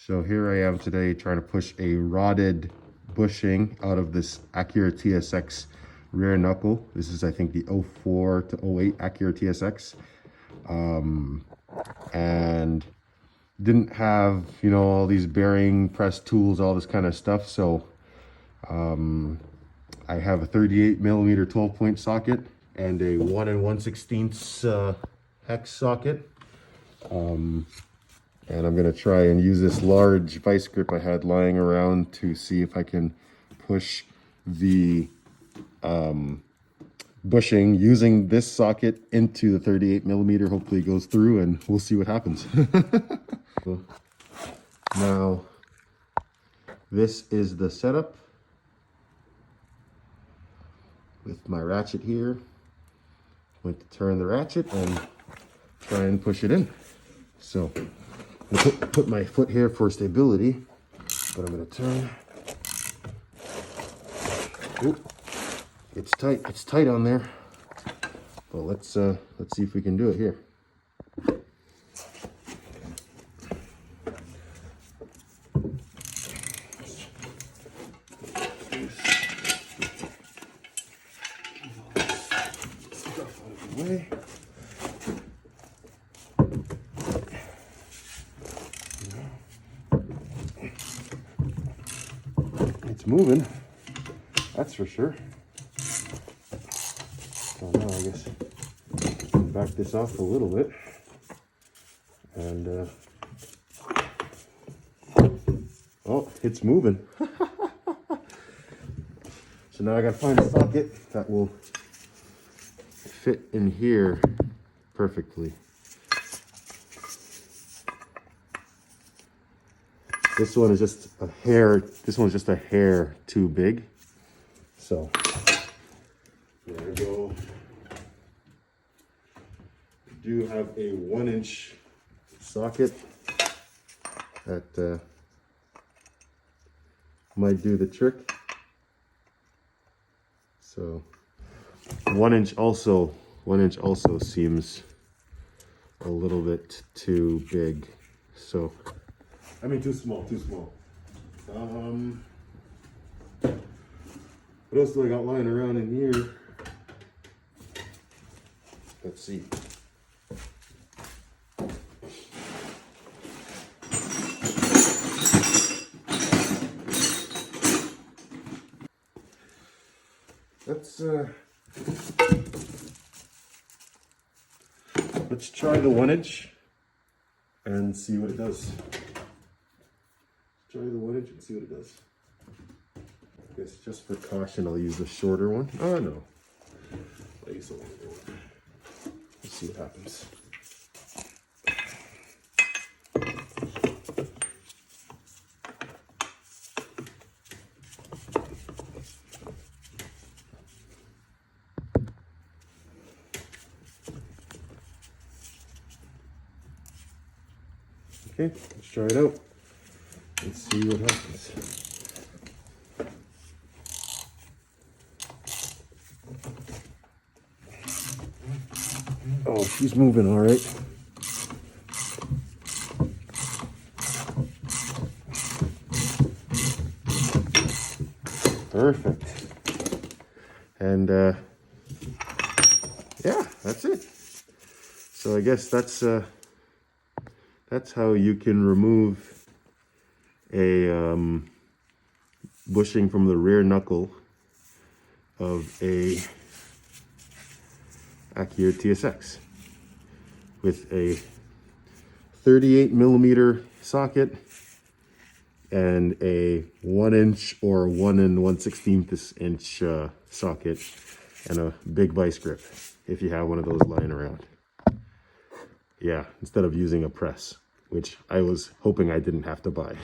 So here I am today trying to push a rotted bushing out of this Acura TSX rear knuckle. This is, I think, the 04 to 08 Acura TSX. And didn't have, all these bearing press tools, all this kind of stuff. So I have a 38 millimeter 12-point socket and a 1 1/16 hex socket. And I'm gonna try and use this large vice grip I had lying around to see if I can push the bushing using this socket into the 38 millimeter. Hopefully it goes through and we'll see what happens. Now, this is the setup with my ratchet here. I'm going to turn the ratchet and try and push it in. So I'm going to put my foot here for stability, but I'm going to turn. Oop, it's tight on there. Well, let's see if we can do it here. Way. It's moving, that's for sure. So now I guess I'll back this off a little bit, and oh, it's moving. So now I gotta find a socket that will fit in here perfectly. This one is just a hair, this one's just a hair too big. So there we go. I do have a 1-inch socket that might do the trick. So 1 inch also seems a little bit too big. So, I mean, too small. What else do I got lying around in here? Let's see. Let's try the 1-inch and see what it does. Try the 1-inch and see what it does. I guess just for caution, I'll use the shorter one. Oh no, I'll use the longer one. Let's see what happens. Okay, let's try it out. Let's see what happens. Oh, she's moving all right. Perfect. And yeah, that's it. So I guess that's how you can remove a bushing from the rear knuckle of a Acura TSX with a 38 millimeter socket and a 1-inch or 1 1/16 inch socket and a big vice grip if you have one of those lying around. Yeah, instead of using a press, which I was hoping I didn't have to buy.